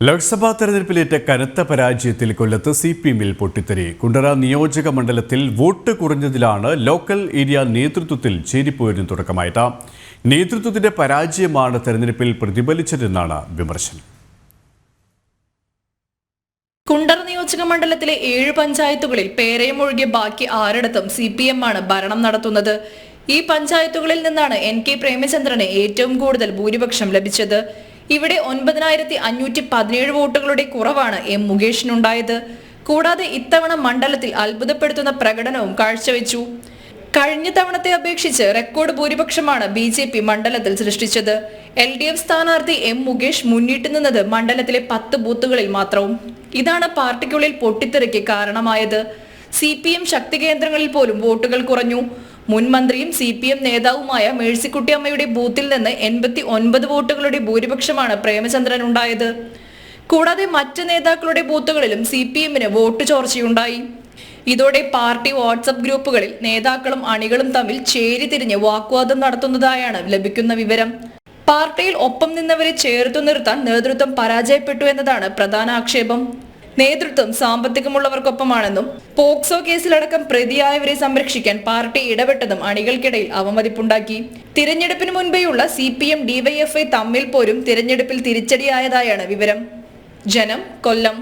ലോക്സഭാ തെരഞ്ഞെടുപ്പിലേറ്റ കനത്ത പരാജയത്തിൽ കൊല്ലത്ത് സിപിഎമ്മിൽ പൊട്ടിത്തെറി. കുണ്ടറ നിയോജക മണ്ഡലത്തിൽ വോട്ട് കുറഞ്ഞതിലാണ് ലോക്കൽ ഏരിയ നേതൃത്വത്തിൽ ചേരിപ്പോരിന് തുടക്കമായത്. നേതൃത്വത്തിന്റെ പരാജയമാണ് തെരഞ്ഞെടുപ്പിൽ പ്രതിഫലിച്ചതെന്നാണ് വിമർശനം. കുണ്ടറ നിയോജക മണ്ഡലത്തിലെ 7 പഞ്ചായത്തുകളിൽ പേരയം ഒഴികെ ബാക്കി 6 സിപിഎം ആണ് ഭരണം നടത്തുന്നത്. ഈ പഞ്ചായത്തുകളിൽ നിന്നാണ് NK പ്രേമചന്ദ്രന് ഏറ്റവും കൂടുതൽ ഭൂരിപക്ഷം ലഭിച്ചത്. ഇവിടെ 9517 വോട്ടുകളുടെ കുറവാണ് M മുകേഷിനുണ്ടായത്. കൂടാതെ ഇത്തവണ മണ്ഡലത്തിൽ അത്ഭുതപ്പെടുത്തുന്ന പ്രകടനവും കാഴ്ചവെച്ചു. കഴിഞ്ഞ തവണത്തെ അപേക്ഷിച്ച് റെക്കോർഡ് ഭൂരിപക്ഷമാണ് BJP മണ്ഡലത്തിൽ സൃഷ്ടിച്ചത്. LDF സ്ഥാനാർത്ഥി M മുകേഷ് മുന്നിട്ട് നിന്നത് മണ്ഡലത്തിലെ 10 ബൂത്തുകളിൽ മാത്രവും. ഇതാണ് പാർട്ടിക്കുള്ളിൽ പൊട്ടിത്തെറിക്ക് കാരണമായത്. CPM ശക്തി കേന്ദ്രങ്ങളിൽ പോലും വോട്ടുകൾ കുറഞ്ഞു. മുൻ മന്ത്രിയും CPM നേതാവുമായ മേഴ്സിക്കുട്ടി അമ്മയുടെ ബൂത്തിൽ നിന്ന് 89 വോട്ടുകളുടെ ഭൂരിപക്ഷമാണ് പ്രേമചന്ദ്രൻ ഉണ്ടായത്. കൂടാതെ മറ്റ് നേതാക്കളുടെ ബൂത്തുകളിലും CPMന് വോട്ട് ചോർച്ചയുണ്ടായി. ഇതോടെ പാർട്ടി വാട്സ്ആപ്പ് ഗ്രൂപ്പുകളിൽ നേതാക്കളും അണികളും തമ്മിൽ ചേരിതിരിഞ്ഞ് വാഗ്വാദം നടത്തുന്നതായാണ് ലഭിക്കുന്ന വിവരം. പാർട്ടിയിൽ ഒപ്പം നിന്നവരെ ചേർത്തു നിർത്താൻ നേതൃത്വം പരാജയപ്പെട്ടു എന്നതാണ് പ്രധാന ആക്ഷേപം. നേതൃത്വം സാമ്പത്തികമുള്ളവർക്കൊപ്പമാണെന്നും പോക്സോ കേസിലടക്കം പ്രതിയായവരെ സംരക്ഷിക്കാൻ പാർട്ടി ഇടപെട്ടതും അണികൾക്കിടയിൽ അവമതിപ്പുണ്ടാക്കി. തിരഞ്ഞെടുപ്പിന് മുൻപേയുള്ള CPM DYFI തമ്മിൽ പോലും തിരഞ്ഞെടുപ്പിൽ തിരിച്ചടിയായതായാണ് വിവരം. ജനം, കൊല്ലം.